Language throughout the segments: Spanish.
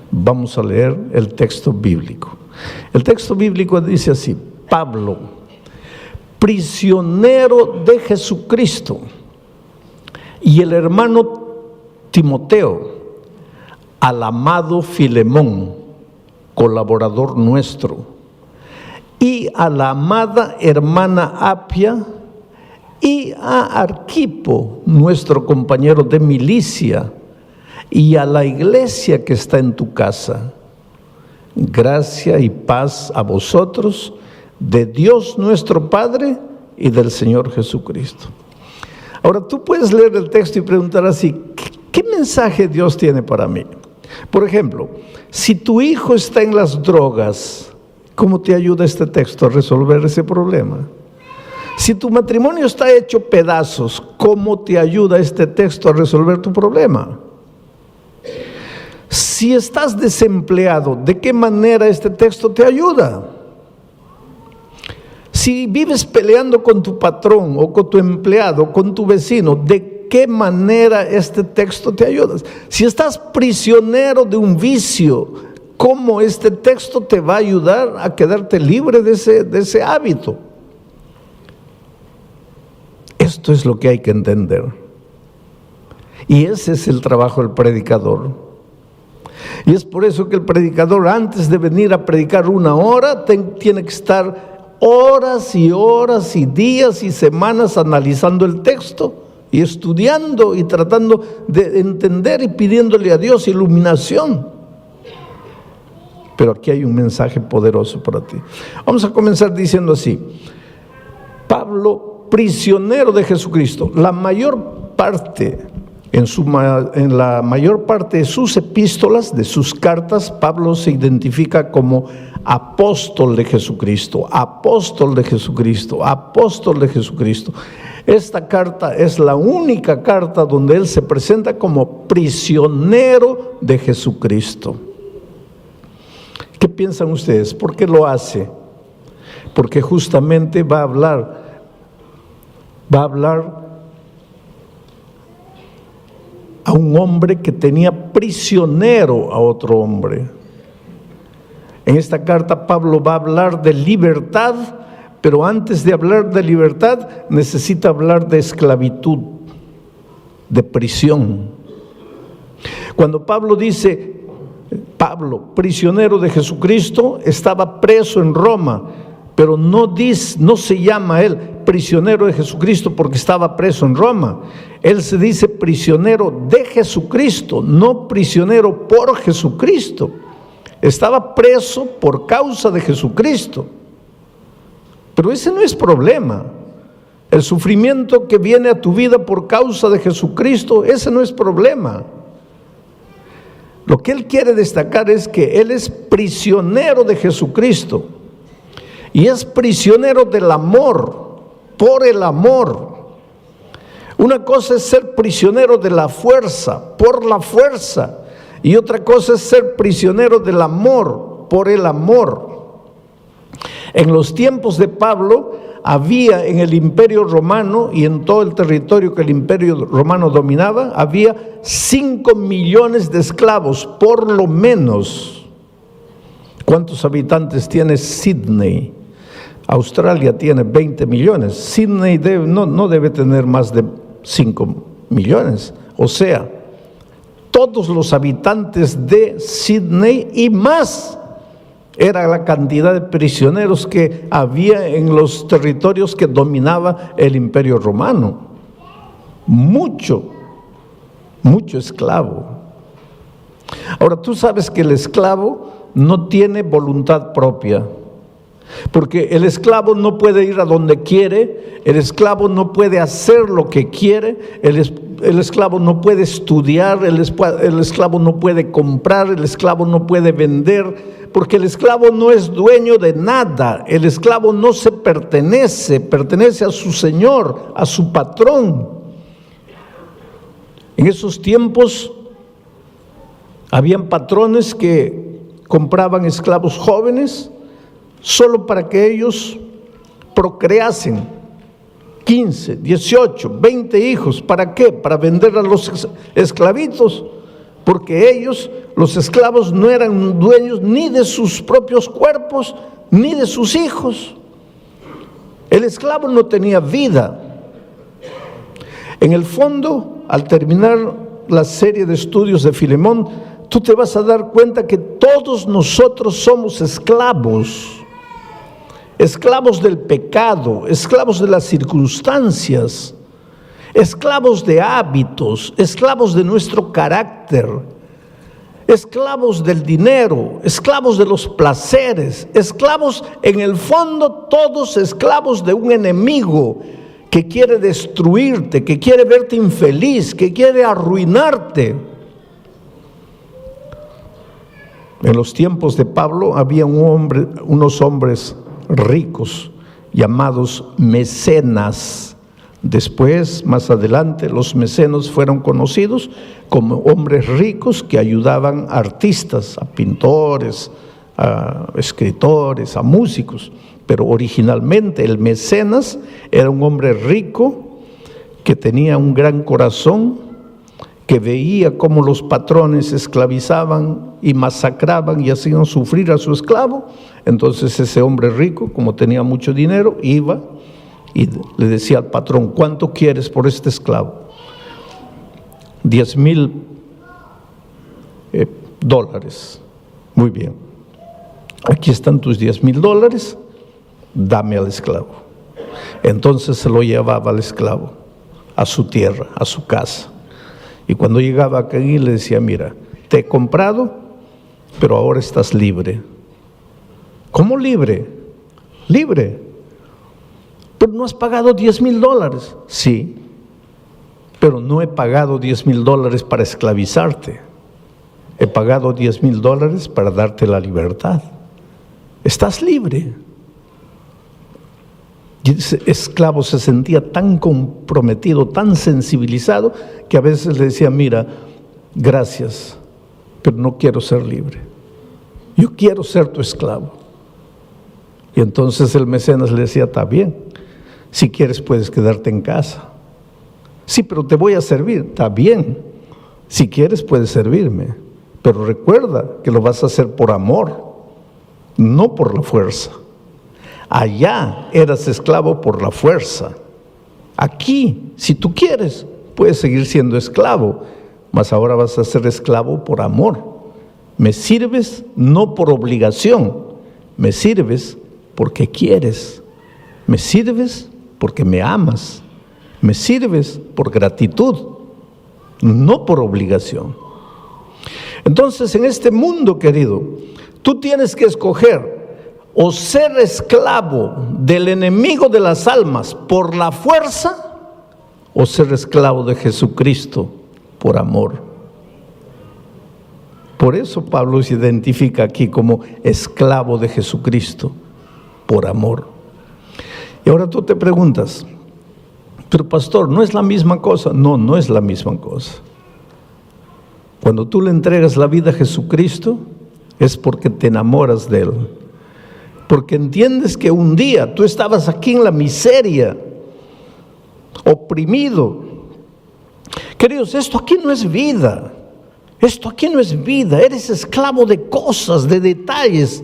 Vamos a leer el texto bíblico. El texto bíblico dice así: Pablo, prisionero de Jesucristo, y el hermano Timoteo, al amado Filemón, colaborador nuestro, y a la amada hermana Apia, y a Arquipo, nuestro compañero de milicia, y a la iglesia que está en tu casa. Gracia y paz a vosotros, de Dios nuestro Padre y del Señor Jesucristo. Ahora tú puedes leer el texto y preguntar así: ¿qué mensaje Dios tiene para mí? Por ejemplo, si tu hijo está en las drogas, ¿cómo te ayuda este texto a resolver ese problema? Si tu matrimonio está hecho pedazos, ¿cómo te ayuda este texto a resolver tu problema? Si estás desempleado, ¿de qué manera este texto te ayuda? Si vives peleando con tu patrón o con tu empleado, con tu vecino, ¿de qué manera este texto te ayuda? Si estás prisionero de un vicio, ¿cómo este texto te va a ayudar a quedarte libre de ese hábito? Esto es lo que hay que entender. Y ese es el trabajo del predicador. Y es por eso que el predicador, antes de venir a predicar una hora, tiene que estar horas y horas y días y semanas analizando el texto y estudiando y tratando de entender y pidiéndole a Dios iluminación. Pero aquí hay un mensaje poderoso para ti. Vamos a comenzar diciendo así: Pablo, prisionero de Jesucristo. En la mayor parte de sus epístolas, de sus cartas, Pablo se identifica como apóstol de Jesucristo, apóstol de Jesucristo, apóstol de Jesucristo. Esta carta es la única carta donde él se presenta como prisionero de Jesucristo. ¿Qué piensan ustedes? ¿Por qué lo hace? Porque justamente va a hablar a un hombre que tenía prisionero a otro hombre. En esta carta Pablo va a hablar de libertad, pero antes de hablar de libertad necesita hablar de esclavitud, de prisión. Cuando Pablo dice, Pablo, prisionero de Jesucristo, estaba preso en Roma, pero no se llama él prisionero de Jesucristo porque estaba preso en Roma. Él se dice prisionero de Jesucristo, no prisionero por Jesucristo. Estaba preso por causa de Jesucristo. Pero ese no es problema. El sufrimiento que viene a tu vida por causa de Jesucristo, ese no es problema. Lo que él quiere destacar es que él es prisionero de Jesucristo. Y es prisionero del amor, por el amor. Una cosa es ser prisionero de la fuerza, por la fuerza. Y otra cosa es ser prisionero del amor, por el amor. En los tiempos de Pablo había en el Imperio Romano y en todo el territorio que el Imperio Romano dominaba, había 5 millones de esclavos, por lo menos. ¿Cuántos habitantes tiene Sydney? Australia tiene 20 millones. Sydney no debe tener más de 5 millones. O sea, todos los habitantes de Sydney y más era la cantidad de prisioneros que había en los territorios que dominaba el Imperio Romano. Mucho esclavo. Ahora, tú sabes que el esclavo no tiene voluntad propia, porque el esclavo no puede ir a donde quiere, el esclavo no puede hacer lo que quiere, el esclavo no puede estudiar, el esclavo no puede comprar, el esclavo no puede vender, porque el esclavo no es dueño de nada. El esclavo no se pertenece a su señor, a su patrón. En esos tiempos habían patrones que compraban esclavos jóvenes solo para que ellos procreasen 15, 18, 20 hijos. ¿Para qué? Para vender a los esclavitos. porque ellos, los esclavos, no eran dueños ni de sus propios cuerpos, ni de sus hijos. El esclavo no tenía vida. En el fondo, al terminar la serie de estudios de Filemón, tú te vas a dar cuenta que todos nosotros somos esclavos. Esclavos del pecado, esclavos de las circunstancias, esclavos de hábitos, esclavos de nuestro carácter, esclavos del dinero, esclavos de los placeres, esclavos, en el fondo, todos esclavos de un enemigo que quiere destruirte, que quiere verte infeliz, que quiere arruinarte. En los tiempos de Pablo había unos hombres ricos llamados mecenas. Después, más adelante, los mecenas fueron conocidos como hombres ricos que ayudaban a artistas, a pintores, a escritores, a músicos. Pero originalmente el mecenas era un hombre rico que tenía un gran corazón, que veía cómo los patrones esclavizaban y masacraban y hacían sufrir a su esclavo. Entonces ese hombre rico, como tenía mucho dinero, iba y le decía al patrón: ¿cuánto quieres por este esclavo? 10,000 dólares. Muy bien, aquí están tus 10,000 dólares, dame al esclavo. Entonces se lo llevaba al esclavo a su tierra, a su casa. Y cuando llegaba aquí le decía: mira, te he comprado, pero ahora estás libre. ¿Cómo libre? Libre. Pero no has pagado 10,000 dólares. Sí, pero no he pagado 10,000 dólares para esclavizarte. He pagado 10,000 dólares para darte la libertad. Estás libre. Y ese esclavo se sentía tan comprometido, tan sensibilizado, que a veces le decía: mira, gracias, pero no quiero ser libre. Yo quiero ser tu esclavo. Y entonces el mecenas le decía: está bien, si quieres puedes quedarte en casa. Sí, pero te voy a servir. Está bien, si quieres puedes servirme, pero recuerda que lo vas a hacer por amor, no por la fuerza. Allá eras esclavo por la fuerza. Aquí, si tú quieres, puedes seguir siendo esclavo, mas ahora vas a ser esclavo por amor. Me sirves no por obligación, me sirves porque quieres, me sirves porque me amas, me sirves por gratitud, no por obligación. Entonces, en este mundo, querido, tú tienes que escoger: o ser esclavo del enemigo de las almas por la fuerza, o ser esclavo de Jesucristo por amor. Por eso Pablo se identifica aquí como esclavo de Jesucristo por amor. Y ahora tú te preguntas: pero pastor, ¿no es la misma cosa? No, no es la misma cosa. Cuando tú le entregas la vida a Jesucristo, es porque te enamoras de Él. Porque entiendes que un día tú estabas aquí en la miseria, oprimido. Queridos, esto aquí no es vida. Esto aquí no es vida. Eres esclavo de cosas, de detalles.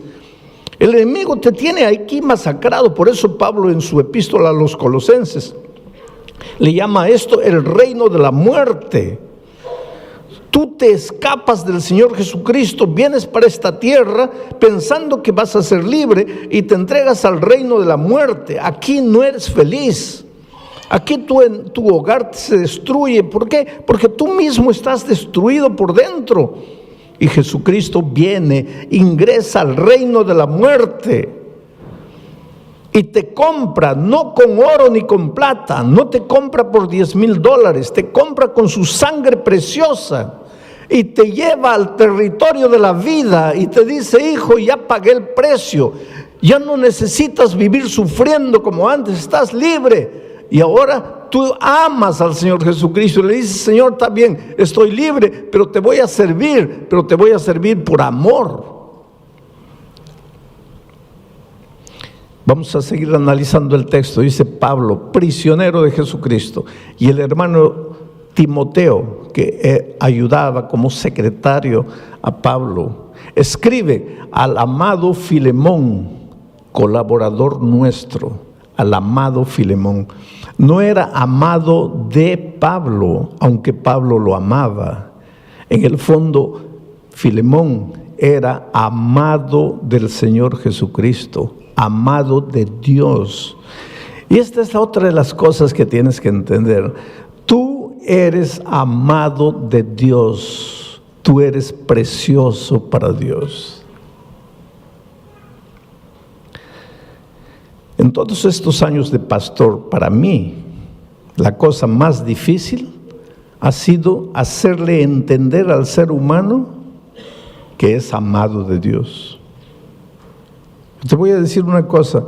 El enemigo te tiene aquí masacrado. Por eso Pablo, en su epístola a los Colosenses, le llama a esto el reino de la muerte. Tú te escapas del Señor Jesucristo, vienes para esta tierra pensando que vas a ser libre y te entregas al reino de la muerte. Aquí no eres feliz. Aquí tu hogar se destruye. ¿Por qué? Porque tú mismo estás destruido por dentro. Y Jesucristo viene, ingresa al reino de la muerte y te compra, no con oro ni con plata, no te compra por 10,000 dólares, te compra con su sangre preciosa. Y te lleva al territorio de la vida y te dice: hijo, ya pagué el precio, ya no necesitas vivir sufriendo como antes, estás libre. Y ahora tú amas al Señor Jesucristo y le dices: Señor, está bien, estoy libre, pero te voy a servir, pero te voy a servir por amor. Vamos a seguir analizando el texto. Dice Pablo, prisionero de Jesucristo. Y el hermano Timoteo, que ayudaba como secretario a Pablo, escribe al amado Filemón, colaborador nuestro, al amado Filemón. No era amado de Pablo, aunque Pablo lo amaba. En el fondo, Filemón era amado del Señor Jesucristo, amado de Dios. Y esta es otra de las cosas que tienes que entender. Tú eres amado de Dios, tú eres precioso para Dios. En todos estos años de pastor, para mí, la cosa más difícil ha sido hacerle entender al ser humano que es amado de Dios. Te voy a decir una cosa,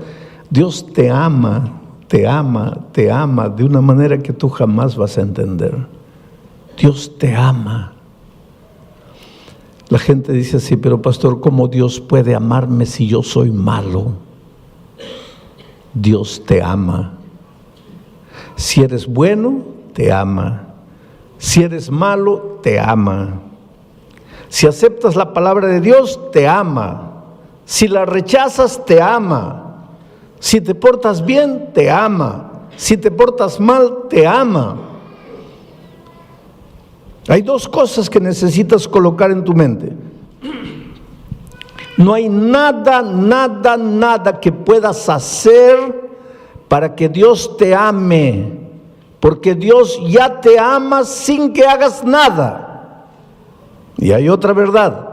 Dios te ama, te ama, te ama de una manera que tú jamás vas a entender. Dios te ama. La gente dice así, pero pastor, ¿cómo Dios puede amarme si yo soy malo? Dios te ama. Si eres bueno, te ama. Si eres malo, te ama. Si aceptas la palabra de Dios, te ama. Si la rechazas, te ama. Si te portas bien, te ama. Si te portas mal, te ama. Hay dos cosas que necesitas colocar en tu mente. No hay nada que puedas hacer para que Dios te ame, porque Dios ya te ama sin que hagas nada. Y hay otra verdad.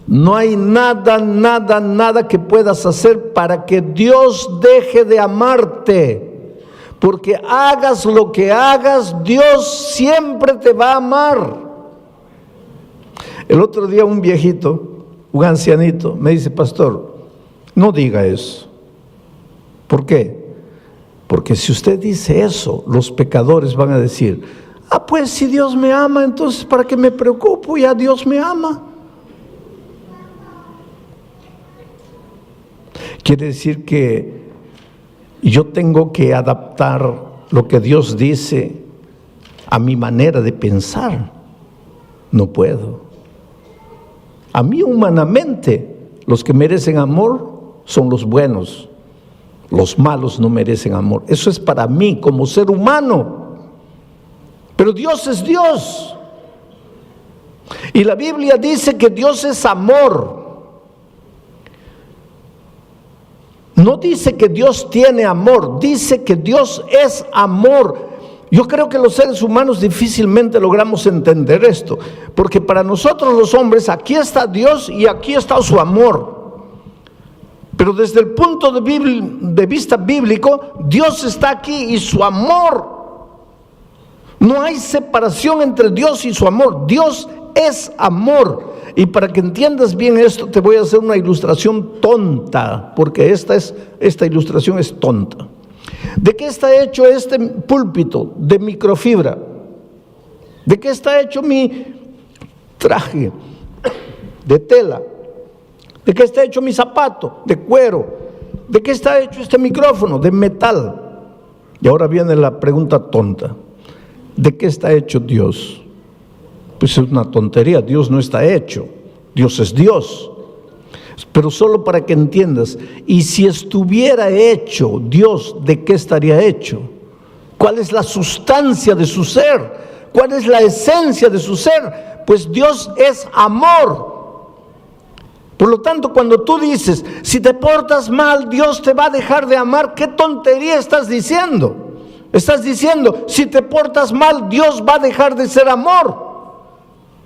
No hay nada que puedas hacer para que Dios deje de amarte, porque hagas lo que hagas, Dios siempre te va a amar. El otro día un viejito, un ancianito, me dice, pastor, no diga eso. ¿Por qué? Porque si usted dice eso, los pecadores van a decir, pues si Dios me ama, entonces ¿para qué me preocupo? Ya Dios me ama. Quiere decir que yo tengo que adaptar lo que Dios dice a mi manera de pensar. No puedo. A mí humanamente, los que merecen amor son los buenos. Los malos no merecen amor. Eso es para mí como ser humano. Pero Dios es Dios. Y la Biblia dice que Dios es amor. No dice que Dios tiene amor, dice que Dios es amor. Yo creo que los seres humanos difícilmente logramos entender esto, porque para nosotros los hombres, aquí está Dios y aquí está su amor. Pero desde el punto de vista bíblico, Dios está aquí y su amor. No hay separación entre Dios y su amor. Dios es amor. Y para que entiendas bien esto, te voy a hacer una ilustración tonta, porque esta ilustración es tonta. ¿De qué está hecho este púlpito? De microfibra. ¿De qué está hecho mi traje? De tela. ¿De qué está hecho mi zapato? De cuero. ¿De qué está hecho este micrófono? De metal. Y ahora viene la pregunta tonta. ¿De qué está hecho Dios? Pues es una tontería, Dios no está hecho, Dios es Dios. Pero solo para que entiendas, y si estuviera hecho Dios, ¿de qué estaría hecho? ¿Cuál es la sustancia de su ser? ¿Cuál es la esencia de su ser? Pues Dios es amor. Por lo tanto, cuando tú dices, si te portas mal, Dios te va a dejar de amar, ¿qué tontería estás diciendo? Estás diciendo, si te portas mal, Dios va a dejar de ser amor.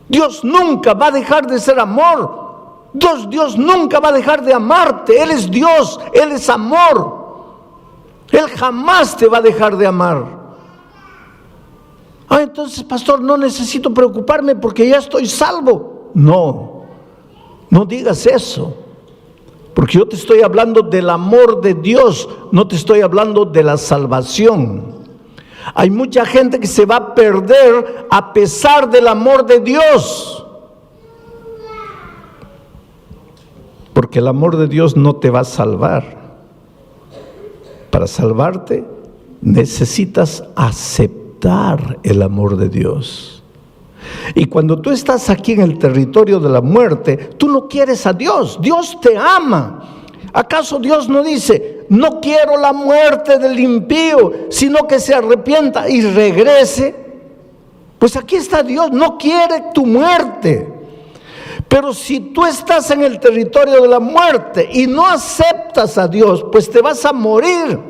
Dios nunca va a dejar de ser amor. Dios nunca va a dejar de amarte. Él es Dios, Él es amor. Él jamás te va a dejar de amar. Entonces, pastor, no necesito preocuparme porque ya estoy salvo. No digas eso. Porque yo te estoy hablando del amor de Dios, no te estoy hablando de la salvación. Hay mucha gente que se va a perder a pesar del amor de Dios. Porque el amor de Dios no te va a salvar. Para salvarte necesitas aceptar experimentar el amor de Dios. Y cuando tú estás aquí en el territorio de la muerte, tú no quieres a Dios. Dios te ama. ¿Acaso Dios no dice: no quiero la muerte del impío, sino que se arrepienta y regrese? Pues aquí está Dios, no quiere tu muerte. Pero si tú estás en el territorio de la muerte y no aceptas a Dios, pues te vas a morir.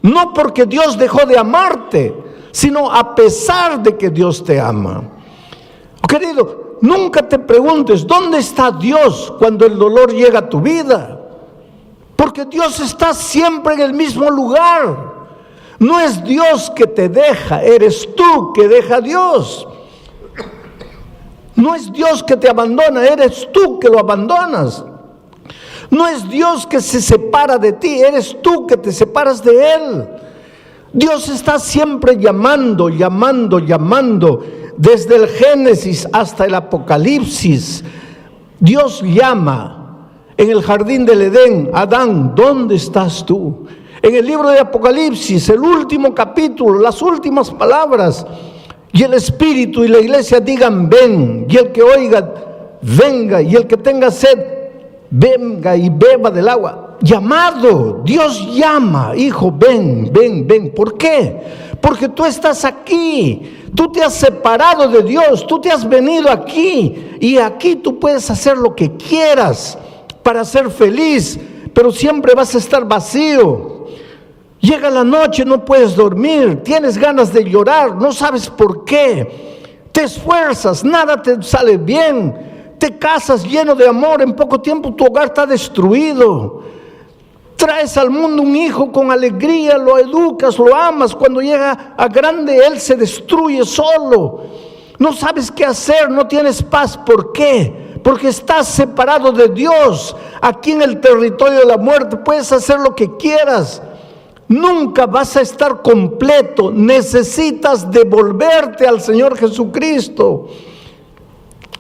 No porque Dios dejó de amarte, sino a pesar de que Dios te ama. Querido, nunca te preguntes ¿dónde está Dios cuando el dolor llega a tu vida? Porque Dios está siempre en el mismo lugar. No es Dios que te deja, eres tú que deja a Dios. No es Dios que te abandona, eres tú que lo abandonas. No es Dios que se separa de ti, eres tú que te separas de Él. Dios está siempre llamando, llamando, llamando. Desde el Génesis hasta el Apocalipsis, Dios llama. En el jardín del Edén: Adán, ¿dónde estás tú? En el libro de Apocalipsis, el último capítulo, las últimas palabras: y el Espíritu y la iglesia digan: ven. Y el que oiga, venga. Y el que tenga sed, venga y beba del agua. Llamado, Dios llama: hijo, ven, ven, ven. ¿Por qué? Porque tú estás aquí. Tú te has separado de Dios, tú te has venido aquí. Y aquí tú puedes hacer lo que quieras para ser feliz, pero siempre vas a estar vacío. Llega la noche, no puedes dormir, tienes ganas de llorar, no sabes por qué. Te esfuerzas, nada te sale bien. Te casas lleno de amor, en poco tiempo tu hogar está destruido. Traes al mundo un hijo con alegría, lo educas, lo amas. Cuando llega a grande, él se destruye solo. No sabes qué hacer, no tienes paz. ¿Por qué? Porque estás separado de Dios. Aquí en el territorio de la muerte puedes hacer lo que quieras. Nunca vas a estar completo. Necesitas devolverte al Señor Jesucristo.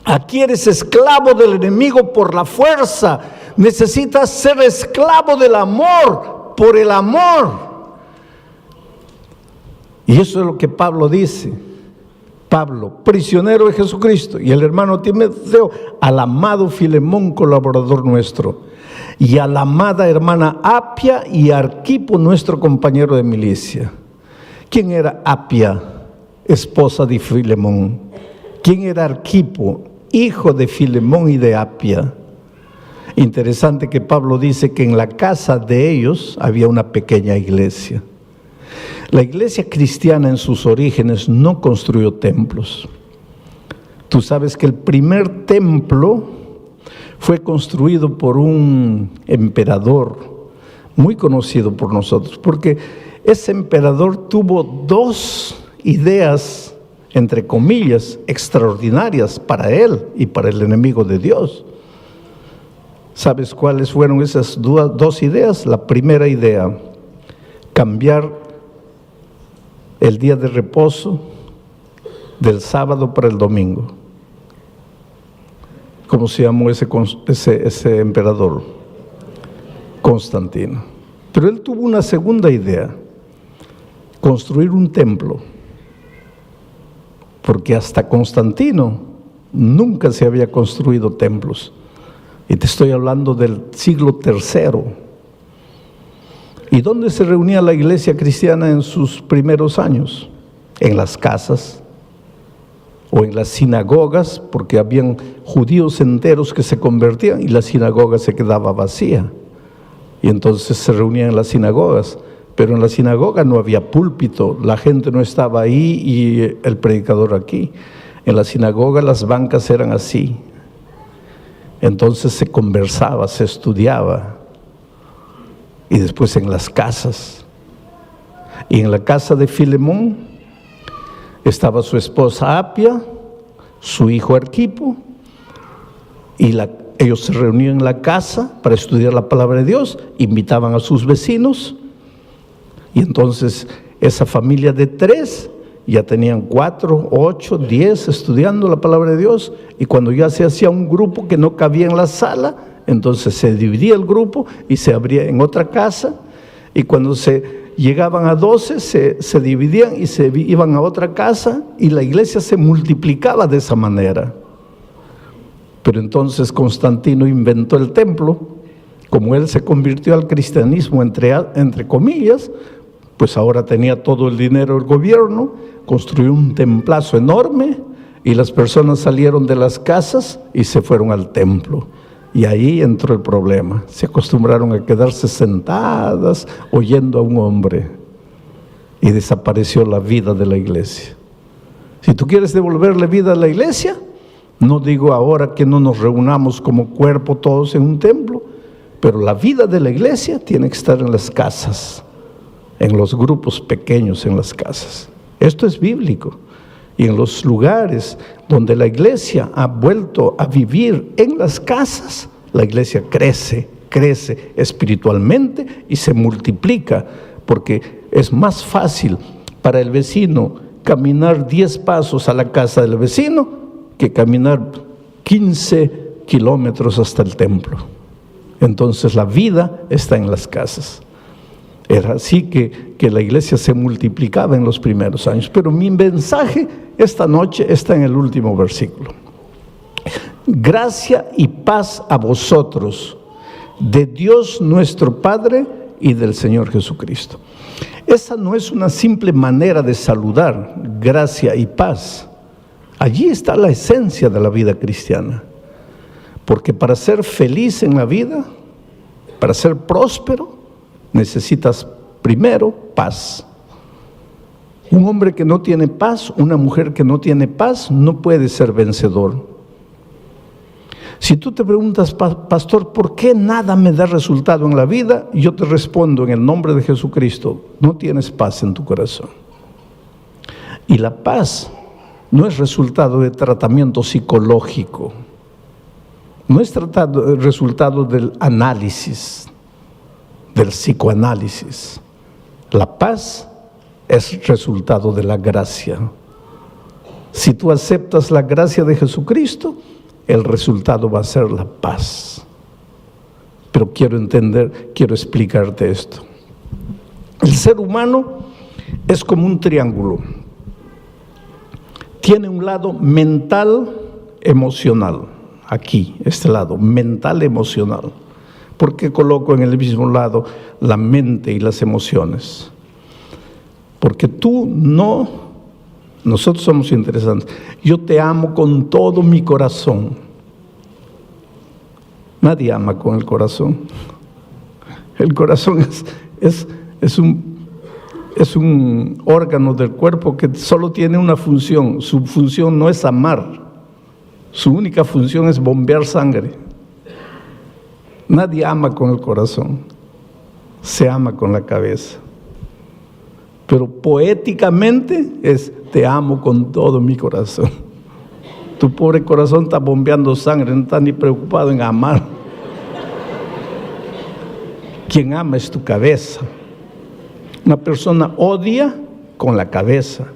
Aquí eres esclavo del enemigo por la fuerza. Necesitas ser esclavo del amor, por el amor. Y eso es lo que Pablo dice. Pablo, prisionero de Jesucristo, y el hermano Timoteo, al amado Filemón, colaborador nuestro, y a la amada hermana Apia y Arquipo, nuestro compañero de milicia. ¿Quién era Apia, esposa de Filemón? ¿Quién era Arquipo, hijo de Filemón y de Apia? Interesante que Pablo dice que en la casa de ellos había una pequeña iglesia. La iglesia cristiana en sus orígenes no construyó templos. Tú sabes que el primer templo fue construido por un emperador muy conocido por nosotros, porque ese emperador tuvo dos ideas, entre comillas, extraordinarias para él y para el enemigo de Dios. ¿Sabes cuáles fueron esas dos ideas? La primera idea: cambiar el día de reposo del sábado para el domingo. ¿Cómo se llamó ese emperador? Constantino. Pero él tuvo una segunda idea: construir un templo. Porque hasta Constantino nunca se había construido templos. Y te estoy hablando del siglo III. ¿Y dónde se reunía la iglesia cristiana en sus primeros años? En las casas o en las sinagogas, porque habían judíos enteros que se convertían y la sinagoga se quedaba vacía. Y entonces se reunían en las sinagogas. Pero en la sinagoga no había púlpito, la gente no estaba ahí y el predicador aquí. En la sinagoga las bancas eran así. Entonces se conversaba, se estudiaba. Y después en las casas. Y en la casa de Filemón estaba su esposa Apia, su hijo Arquipo, y ellos se reunían en la casa para estudiar la palabra de Dios, invitaban a sus vecinos. Y entonces esa familia de 3 ya tenían 4, 8, 10 estudiando la palabra de Dios. Y cuando ya se hacía un grupo que no cabía en la sala, entonces se dividía el grupo y se abría en otra casa. Y cuando se llegaban a 12, se dividían y se iban a otra casa y la iglesia se multiplicaba de esa manera. Pero entonces Constantino inventó el templo. Como él se convirtió al cristianismo entre comillas, pues ahora tenía todo el dinero del gobierno, construyó un templazo enorme y las personas salieron de las casas y se fueron al templo. Y ahí entró el problema. Se acostumbraron a quedarse sentadas oyendo a un hombre y desapareció la vida de la iglesia. Si tú quieres devolverle vida a la iglesia, no digo ahora que no nos reunamos como cuerpo todos en un templo, pero la vida de la iglesia tiene que estar en las casas, en los grupos pequeños en las casas. Esto es bíblico. Y en los lugares donde la iglesia ha vuelto a vivir en las casas, la iglesia crece espiritualmente y se multiplica, porque es más fácil para el vecino caminar 10 pasos a la casa del vecino que caminar 15 kilómetros hasta el templo. Entonces la vida está en las casas. Era así que la iglesia se multiplicaba en los primeros años. Pero mi mensaje esta noche está en el último versículo. Gracia y paz a vosotros, de Dios nuestro Padre y del Señor Jesucristo. Esa no es una simple manera de saludar, gracia y paz. Allí está la esencia de la vida cristiana. Porque para ser feliz en la vida, para ser próspero, necesitas primero paz. Un hombre que no tiene paz, una mujer que no tiene paz, no puede ser vencedor. Si tú te preguntas, pastor, ¿por qué nada me da resultado en la vida? Yo te respondo en el nombre de Jesucristo, no tienes paz en tu corazón. Y la paz no es resultado de tratamiento psicológico, no es resultado del análisis, del psicoanálisis. La paz es resultado de la gracia. Si tú aceptas la gracia de Jesucristo, el resultado va a ser la paz. Pero quiero explicarte esto. El ser humano es como un triángulo. Tiene un lado mental, emocional. Aquí, este lado, mental, emocional. ¿Por qué coloco en el mismo lado la mente y las emociones? Porque nosotros somos interesantes. Yo te amo con todo mi corazón. Nadie ama con el corazón. El corazón es un órgano del cuerpo que solo tiene una función. Su función no es amar. Su única función es bombear sangre. Nadie ama con el corazón. Se ama con la cabeza. Pero poéticamente es te amo con todo mi corazón. Tu pobre corazón está bombeando sangre, no está ni preocupado en amar. Quien ama es tu cabeza. Una persona odia con la cabeza.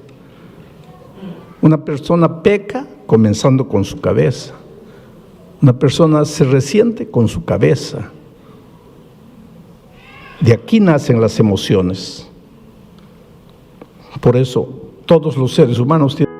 Una persona peca comenzando con su cabeza. Una persona se resiente con su cabeza. De aquí nacen las emociones. Por eso todos los seres humanos tienen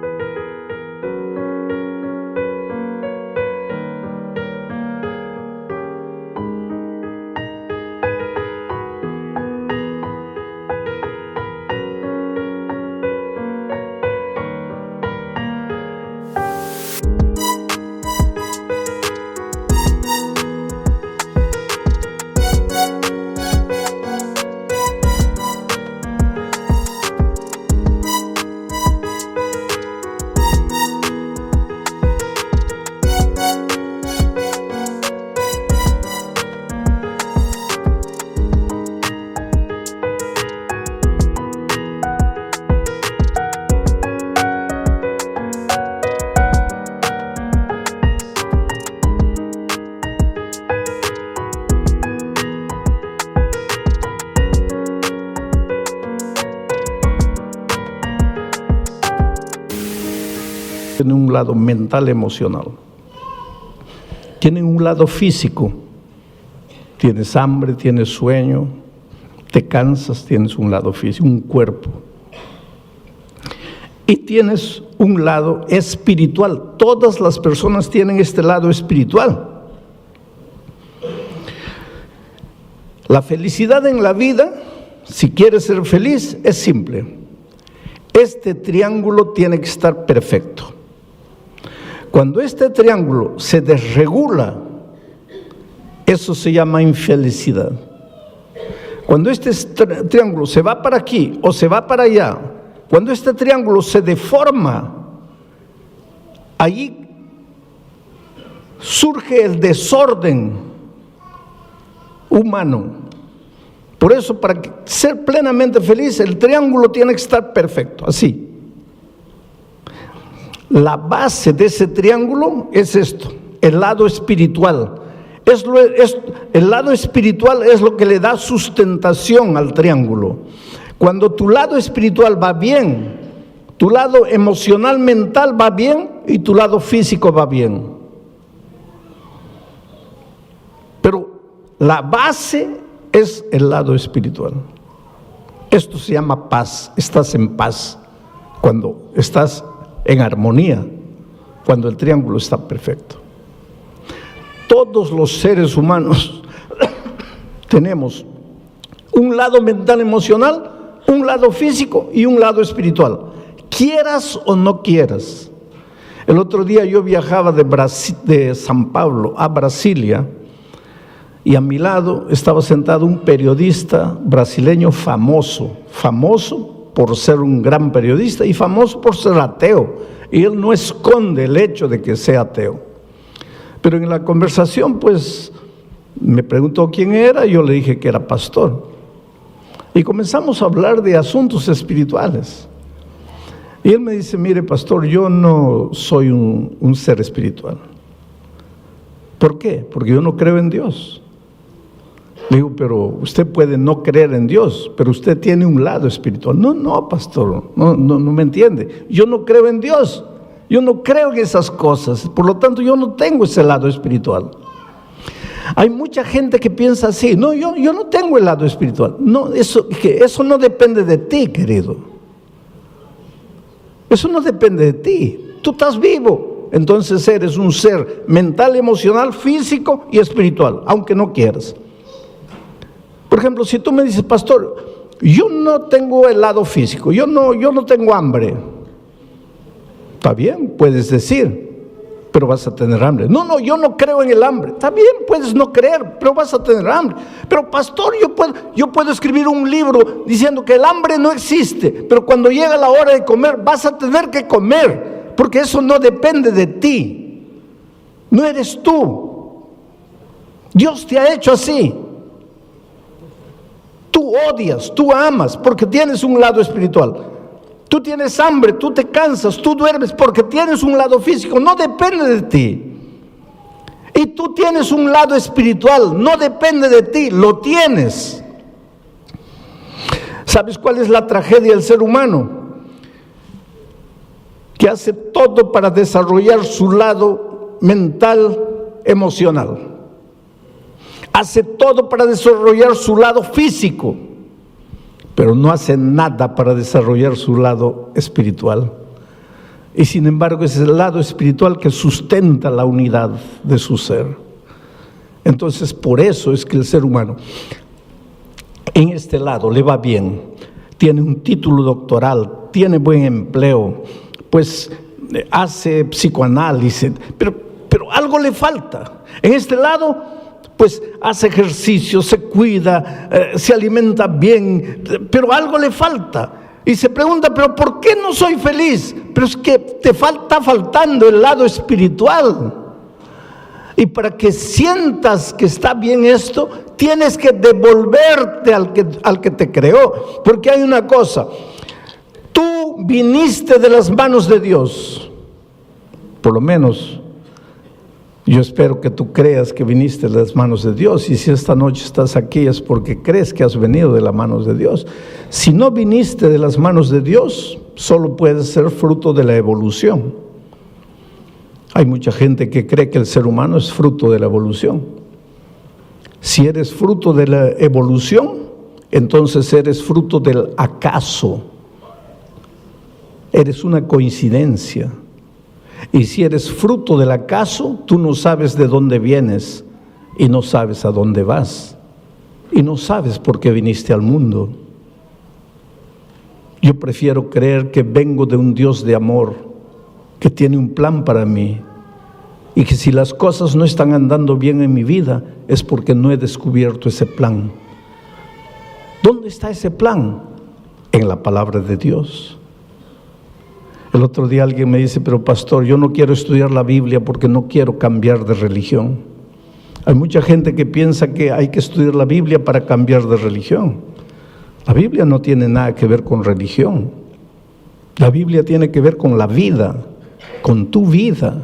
un lado mental, emocional. Tienen un lado físico. Tienes hambre, tienes sueño, te cansas, tienes un lado físico, un cuerpo. Y tienes un lado espiritual. Todas las personas tienen este lado espiritual. La felicidad en la vida, si quieres ser feliz, es simple. Este triángulo tiene que estar perfecto. Cuando este triángulo se desregula, eso se llama infelicidad. Cuando este triángulo se va para aquí o se va para allá, cuando este triángulo se deforma, allí surge el desorden humano. Por eso, para ser plenamente feliz, el triángulo tiene que estar perfecto, así. La base de ese triángulo es esto, el lado espiritual. El lado espiritual es lo que le da sustentación al triángulo. Cuando tu lado espiritual va bien, tu lado emocional, mental va bien y tu lado físico va bien. Pero la base es el lado espiritual. Esto se llama paz. Estás en paz cuando estás en armonía, cuando el triángulo está perfecto. Todos los seres humanos tenemos un lado mental emocional, un lado físico y un lado espiritual, quieras o no quieras. El otro día yo viajaba de San Pablo a Brasilia y a mi lado estaba sentado un periodista brasileño famoso por ser un gran periodista y famoso por ser ateo, y él no esconde el hecho de que sea ateo. Pero en la conversación, pues, me preguntó quién era, y yo le dije que era pastor. Y comenzamos a hablar de asuntos espirituales. Y él me dice, mire, pastor, yo no soy un ser espiritual. ¿Por qué? Porque yo no creo en Dios. Le digo, pero usted puede no creer en Dios, pero usted tiene un lado espiritual. No, pastor, no me entiende. Yo no creo en Dios. Yo no creo en esas cosas, por lo tanto yo no tengo ese lado espiritual. Hay mucha gente que piensa así, no, yo no tengo el lado espiritual. No, eso no depende de ti, querido. Eso no depende de ti. Tú estás vivo, entonces eres un ser mental, emocional, físico y espiritual, aunque no quieras. Por ejemplo, si tú me dices, pastor, yo no tengo el lado físico, yo no tengo hambre. Está bien, puedes decir, pero vas a tener hambre. No, yo no creo en el hambre. Está bien, puedes no creer, pero vas a tener hambre. Pero pastor, yo puedo escribir un libro diciendo que el hambre no existe, pero cuando llega la hora de comer, vas a tener que comer, porque eso no depende de ti. No eres tú. Dios te ha hecho así. Tú odias, tú amas, porque tienes un lado espiritual. Tú tienes hambre, tú te cansas, tú duermes porque tienes un lado físico, no depende de ti. Y tú tienes un lado espiritual, no depende de ti, lo tienes. ¿Sabes cuál es la tragedia del ser humano? Que hace todo para desarrollar su lado mental, emocional. Hace todo para desarrollar su lado físico, pero no hace nada para desarrollar su lado espiritual. Y sin embargo es el lado espiritual que sustenta la unidad de su ser. Entonces por eso es que el ser humano en este lado le va bien, tiene un título doctoral, tiene buen empleo, pues hace psicoanálisis, pero algo le falta. En este lado pues hace ejercicio, se cuida, se alimenta bien, pero algo le falta. Y se pregunta, ¿pero por qué no soy feliz? Pero es que te está faltando el lado espiritual. Y para que sientas que está bien esto, tienes que devolverte al que te creó. Porque hay una cosa, tú viniste de las manos de Dios, por lo menos. Yo espero que tú creas que viniste de las manos de Dios, y si esta noche estás aquí es porque crees que has venido de las manos de Dios. Si no viniste de las manos de Dios, solo puedes ser fruto de la evolución. Hay mucha gente que cree que el ser humano es fruto de la evolución. Si eres fruto de la evolución, entonces eres fruto del acaso. Eres una coincidencia. Y si eres fruto del acaso, tú no sabes de dónde vienes y no sabes a dónde vas. Y no sabes por qué viniste al mundo. Yo prefiero creer que vengo de un Dios de amor, que tiene un plan para mí, y que si las cosas no están andando bien en mi vida, es porque no he descubierto ese plan. ¿Dónde está ese plan? En la palabra de Dios. El otro día alguien me dice, pero pastor, yo no quiero estudiar la Biblia porque no quiero cambiar de religión. Hay mucha gente que piensa que hay que estudiar la Biblia para cambiar de religión. La Biblia no tiene nada que ver con religión. La Biblia tiene que ver con la vida, con tu vida.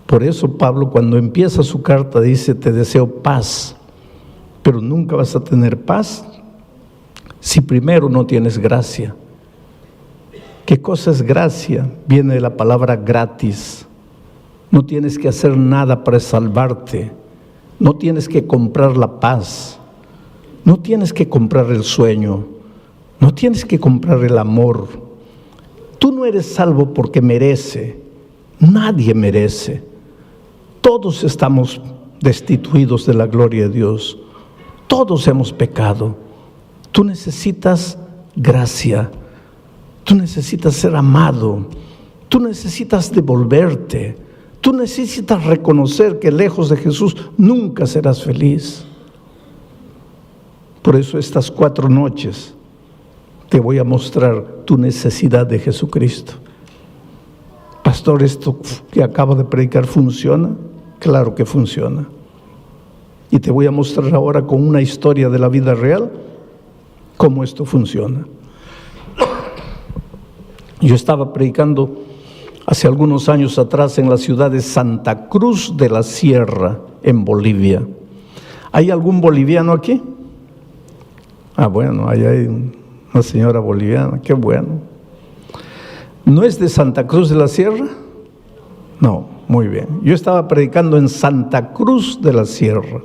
Por eso Pablo, cuando empieza su carta, dice, te deseo paz, pero nunca vas a tener paz si primero no tienes gracia. ¿Qué cosa es gracia? Viene de la palabra gratis. No tienes que hacer nada para salvarte. No tienes que comprar la paz. No tienes que comprar el sueño. No tienes que comprar el amor. Tú no eres salvo porque merece. Nadie merece. Todos estamos destituidos de la gloria de Dios. Todos hemos pecado. Tú necesitas gracia. Tú necesitas ser amado. Tú necesitas devolverte. Tú necesitas reconocer que lejos de Jesús nunca serás feliz. Por eso estas 4 noches te voy a mostrar tu necesidad de Jesucristo. Pastor, ¿esto que acabo de predicar funciona? Claro que funciona. Y te voy a mostrar ahora con una historia de la vida real cómo esto funciona. Yo estaba predicando hace algunos años atrás en la ciudad de Santa Cruz de la Sierra, en Bolivia. ¿Hay algún boliviano aquí? Ah, bueno, ahí hay una señora boliviana, qué bueno. ¿No es de Santa Cruz de la Sierra? No, muy bien. Yo estaba predicando en Santa Cruz de la Sierra.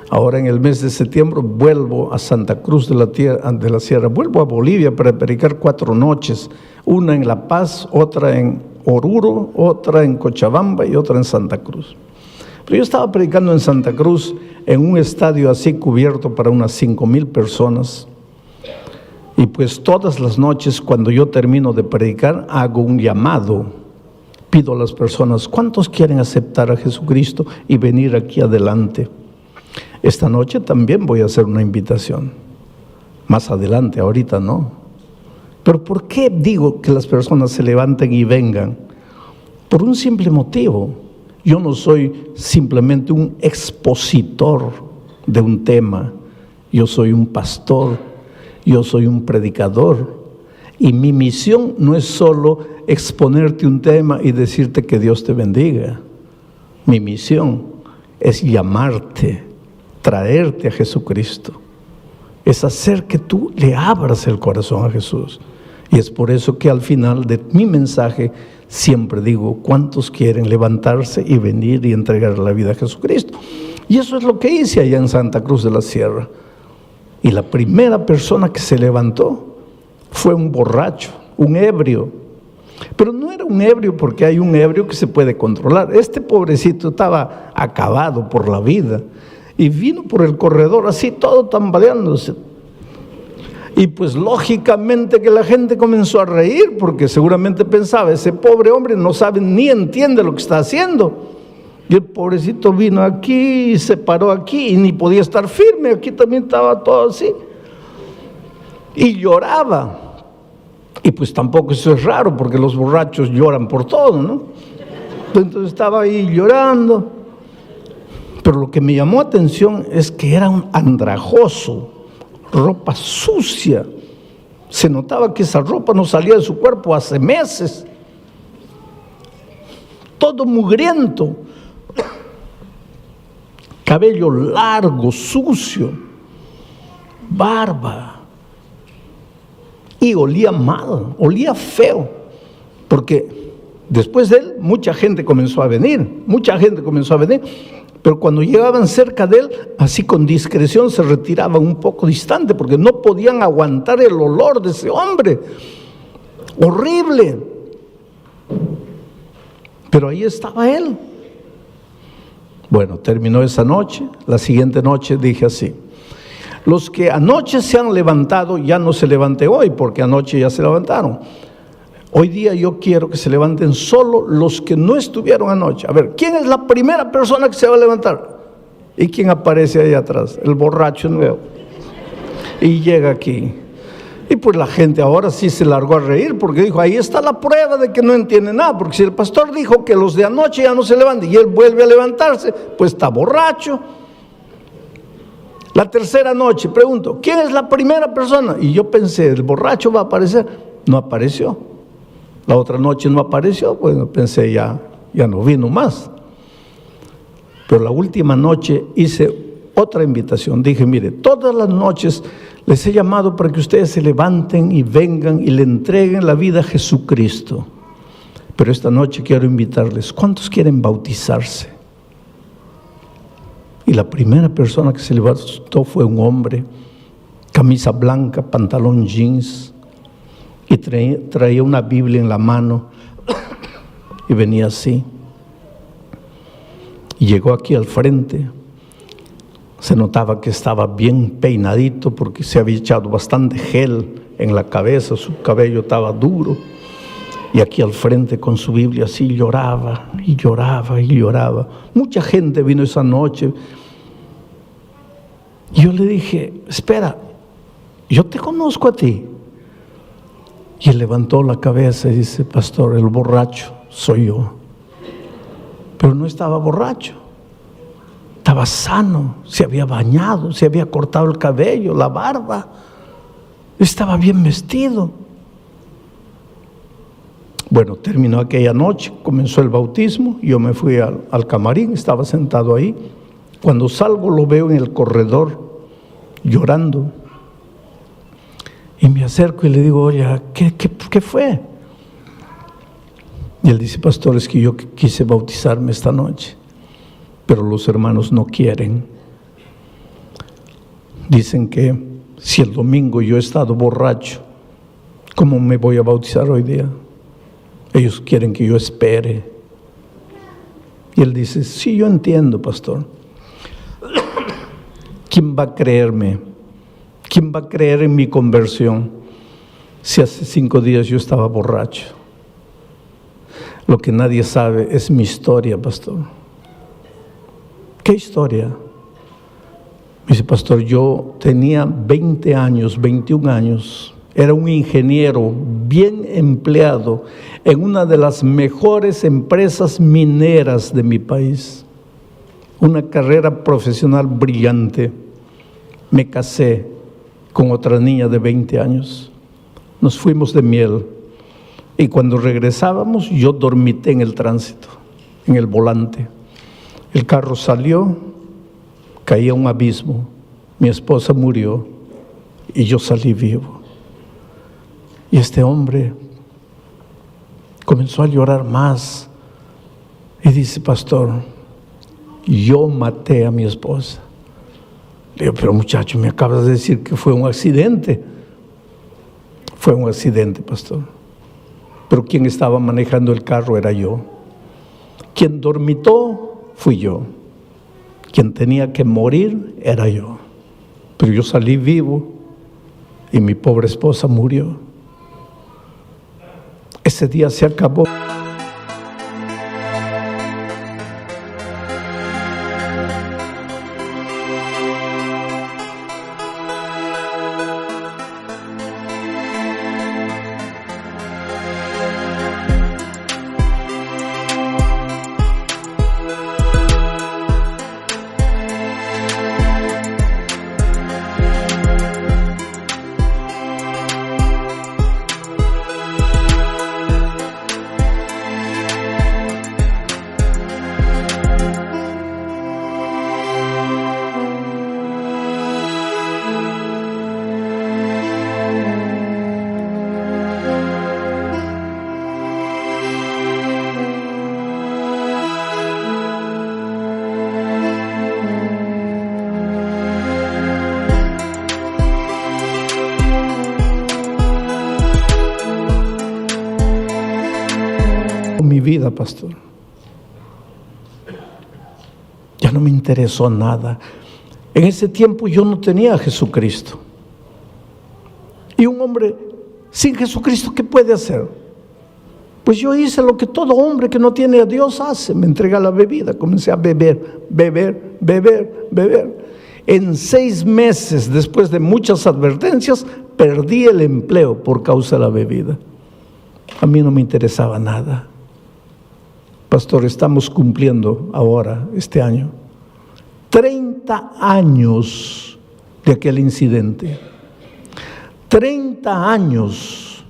Ahora en el mes de septiembre vuelvo a Santa Cruz de la Sierra, vuelvo a Bolivia para predicar 4 noches, una en La Paz, otra en Oruro, otra en Cochabamba y otra en Santa Cruz. Pero yo estaba predicando en Santa Cruz en un estadio así cubierto para unas 5,000 personas. Y pues todas las noches cuando yo termino de predicar hago un llamado. Pido a las personas, ¿cuántos quieren aceptar a Jesucristo y venir aquí adelante? Esta noche también voy a hacer una invitación. Más adelante, ahorita no. Pero ¿por qué digo que las personas se levanten y vengan? Por un simple motivo. Yo no soy simplemente un expositor de un tema. Yo soy un pastor, yo soy un predicador. Y mi misión no es solo exponerte un tema y decirte que Dios te bendiga. Mi misión es llamarte, traerte a Jesucristo. Es hacer que tú le abras el corazón a Jesús. Y es por eso que al final de mi mensaje siempre digo, ¿cuántos quieren levantarse y venir y entregar la vida a Jesucristo? Y eso es lo que hice allá en Santa Cruz de la Sierra. Y la primera persona que se levantó fue un borracho, un ebrio. Pero no era un ebrio porque hay un ebrio que se puede controlar. Este pobrecito estaba acabado por la vida y vino por el corredor así todo tambaleándose. Y pues lógicamente que la gente comenzó a reír porque seguramente pensaba, ese pobre hombre no sabe ni entiende lo que está haciendo. Y el pobrecito vino aquí y se paró aquí y ni podía estar firme, aquí también estaba todo así. Y lloraba. Y pues tampoco eso es raro porque los borrachos lloran por todo, ¿no? Entonces estaba ahí llorando. Pero lo que me llamó atención es que era un andrajoso, ropa sucia. Se notaba que esa ropa no salía de su cuerpo hace meses. Todo mugriento. Cabello largo, sucio. Barba. Y olía mal, olía feo. Porque Después de él, mucha gente comenzó a venir, pero cuando llegaban cerca de él, así con discreción se retiraban un poco distante, porque no podían aguantar el olor de ese hombre, horrible. Pero ahí estaba él. Bueno, terminó esa noche. La siguiente noche dije así: los que anoche se han levantado, ya no se levanten hoy, porque anoche ya se levantaron. Hoy día yo quiero que se levanten solo los que no estuvieron anoche. A ver, ¿quién es la primera persona que se va a levantar? ¿Y quién aparece ahí atrás? El borracho nuevo. Y llega aquí. Y pues la gente ahora sí se largó a reír, porque dijo: ahí está la prueba de que no entiende nada, porque si el pastor dijo que los de anoche ya no se levantan y él vuelve a levantarse, pues está borracho. La tercera noche, pregunto: ¿quién es la primera persona? Y yo pensé, el borracho va a aparecer. No apareció. La otra noche no apareció, bueno, pensé ya no vino más. Pero la última noche hice otra invitación. Dije: mire, todas las noches les he llamado para que ustedes se levanten y vengan y le entreguen la vida a Jesucristo. Pero esta noche quiero invitarles. ¿Cuántos quieren bautizarse? Y la primera persona que se levantó fue un hombre, camisa blanca, pantalón jeans, y traía una Biblia en la mano y venía así. Y llegó aquí al frente. Se notaba que estaba bien peinadito porque se había echado bastante gel en la cabeza, su cabello estaba duro. Y aquí al frente con su Biblia así lloraba y lloraba y lloraba. Mucha gente vino esa noche. Y yo le dije: espera, yo te conozco a ti. Y él levantó la cabeza y dice: pastor, el borracho soy yo. Pero no estaba borracho, estaba sano, se había bañado, se había cortado el cabello, la barba, estaba bien vestido. Bueno, terminó aquella noche, comenzó el bautismo, yo me fui al camarín, estaba sentado ahí. Cuando salgo lo veo en el corredor llorando. Y me acerco y le digo: oye, ¿qué fue? Y él dice: pastor, es que yo quise bautizarme esta noche, pero los hermanos no quieren. Dicen que si el domingo yo he estado borracho, ¿cómo me voy a bautizar hoy día? Ellos quieren que yo espere. Y él dice: sí, yo entiendo, pastor. ¿Quién va a creerme? ¿Quién va a creer en mi conversión si hace 5 días yo estaba borracho? Lo que nadie sabe es mi historia, pastor. ¿Qué historia? Me dice: pastor, yo tenía 20 años, 21 años. Era un ingeniero bien empleado en una de las mejores empresas mineras de mi país. Una carrera profesional brillante. Me casé con otra niña de 20 años. Nos fuimos de miel. Y cuando regresábamos, yo dormité en el tránsito, en el volante. El carro salió, caí a un abismo. Mi esposa murió y yo salí vivo. Y este hombre comenzó a llorar más y dice: pastor, yo maté a mi esposa. Le digo: pero muchacho, me acabas de decir que fue un accidente. Fue un accidente, pastor. Pero quien estaba manejando el carro era yo. Quien dormitó fui yo. Quien tenía que morir era yo. Pero yo salí vivo y mi pobre esposa murió. Ese día se acabó. vida, pastor. Ya no me interesó nada. En ese tiempo yo no tenía a Jesucristo. Y un hombre sin Jesucristo, ¿qué puede hacer? Pues yo hice lo que todo hombre que no tiene a Dios hace. Me entregué a la bebida, comencé a beber. En 6 meses, después de muchas advertencias, perdí el empleo por causa de la bebida. A mí no me interesaba nada. Pastor, estamos cumpliendo ahora, este año, 30 años de aquel incidente. 30 años.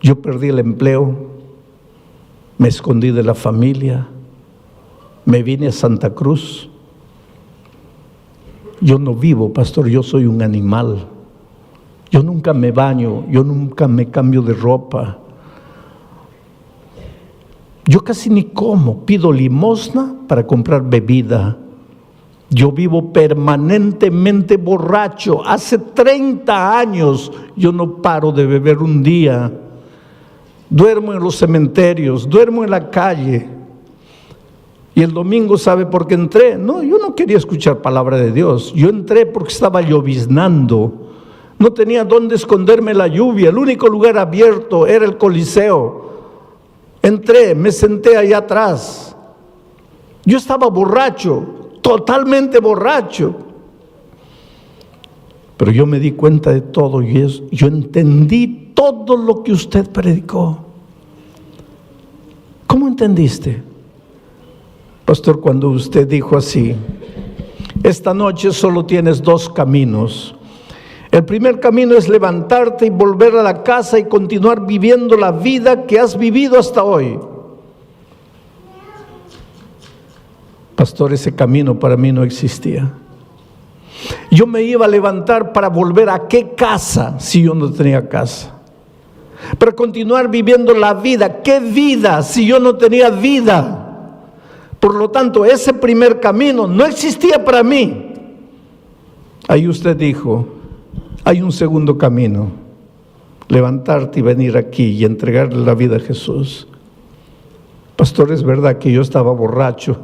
Yo perdí el empleo, me escondí de la familia, me vine a Santa Cruz. Yo no vivo, pastor, yo soy un animal. Yo nunca me baño, yo nunca me cambio de ropa. Yo casi ni como, pido limosna para comprar bebida. Yo vivo permanentemente borracho. Hace 30 años yo no paro de beber un día. Duermo en los cementerios, duermo en la calle. Y el domingo, ¿sabe por qué entré? No, yo no quería escuchar palabra de Dios. Yo entré porque estaba lloviznando. No tenía dónde esconderme la lluvia. El único lugar abierto era el Coliseo. Entré, me senté allá atrás. Yo estaba borracho, totalmente borracho. Pero yo me di cuenta de todo y yo entendí todo lo que usted predicó. ¿Cómo entendiste? Pastor, cuando usted dijo así: esta noche solo tienes 2 caminos. El primer camino es levantarte y volver a la casa y continuar viviendo la vida que has vivido hasta hoy. Pastor, ese camino para mí no existía. Yo me iba a levantar para volver a qué casa si yo no tenía casa. Para continuar viviendo la vida. ¿Qué vida si yo no tenía vida? Por lo tanto, ese primer camino no existía para mí. Ahí usted dijo: hay un segundo camino, levantarte y venir aquí y entregarle la vida a Jesús. Pastor, es verdad que yo estaba borracho,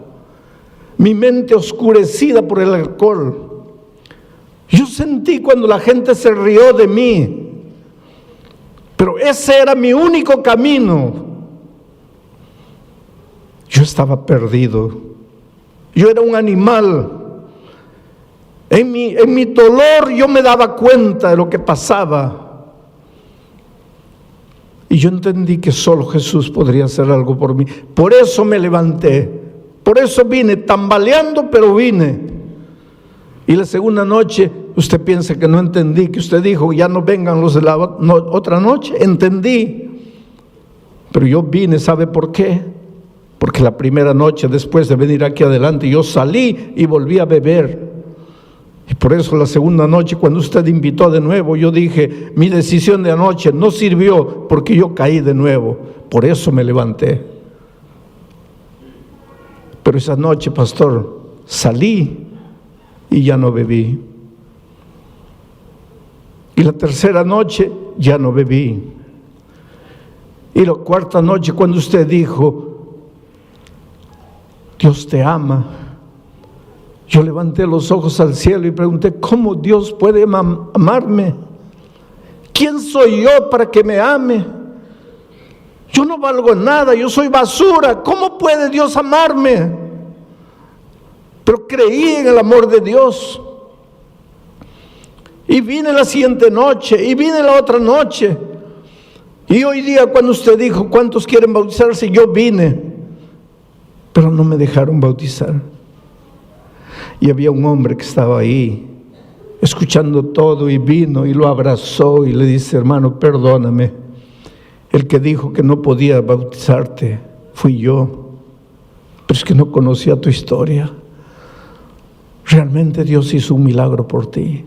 mi mente oscurecida por el alcohol. Yo sentí cuando la gente se rió de mí, pero ese era mi único camino. Yo estaba perdido, yo era un animal. En mi dolor yo me daba cuenta de lo que pasaba. Y yo entendí que solo Jesús podría hacer algo por mí. Por eso me levanté. Por eso vine, tambaleando, pero vine. Y la segunda noche, usted piensa que no entendí, que usted dijo: ya no vengan los de la otra noche. Entendí. Pero yo vine, ¿sabe por qué? Porque la primera noche, después de venir aquí adelante, yo salí y volví a beber. Y por eso la segunda noche, cuando usted invitó de nuevo, yo dije: mi decisión de anoche no sirvió, porque yo caí de nuevo. Por eso me levanté. Pero esa noche, pastor, salí y ya no bebí. Y la tercera noche ya no bebí. Y la cuarta noche, cuando usted dijo: Dios te ama, yo levanté los ojos al cielo y pregunté: ¿cómo Dios puede amarme? ¿Quién soy yo para que me ame? Yo no valgo nada, yo soy basura. ¿Cómo puede Dios amarme? Pero creí en el amor de Dios. Y vine la siguiente noche, y vine la otra noche. Y hoy día, cuando usted dijo: ¿cuántos quieren bautizarse?, yo vine. Pero no me dejaron bautizar. Y había un hombre que estaba ahí, escuchando todo, y vino y lo abrazó y le dice: hermano, perdóname. El que dijo que no podía bautizarte fui yo, pero es que no conocía tu historia. Realmente Dios hizo un milagro por ti.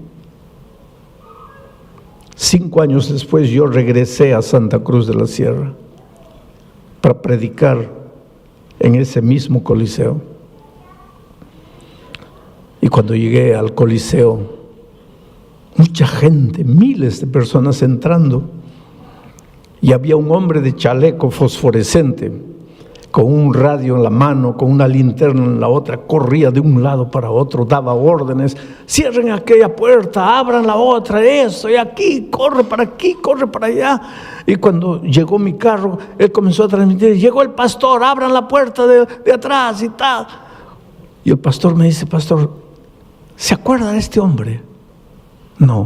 5 años después yo regresé a Santa Cruz de la Sierra para predicar en ese mismo Coliseo. Y cuando llegué al Coliseo, mucha gente, miles de personas entrando. y había un hombre de chaleco fosforescente, con un radio en la mano, con una linterna en la otra, corría de un lado para otro, daba órdenes: cierren aquella puerta, abran la otra, eso, y aquí, corre para allá. Y cuando llegó mi carro, él comenzó a transmitir: llegó el pastor, abran la puerta de atrás y tal. Y el pastor me dice: pastor, ¿se acuerda de este hombre? No.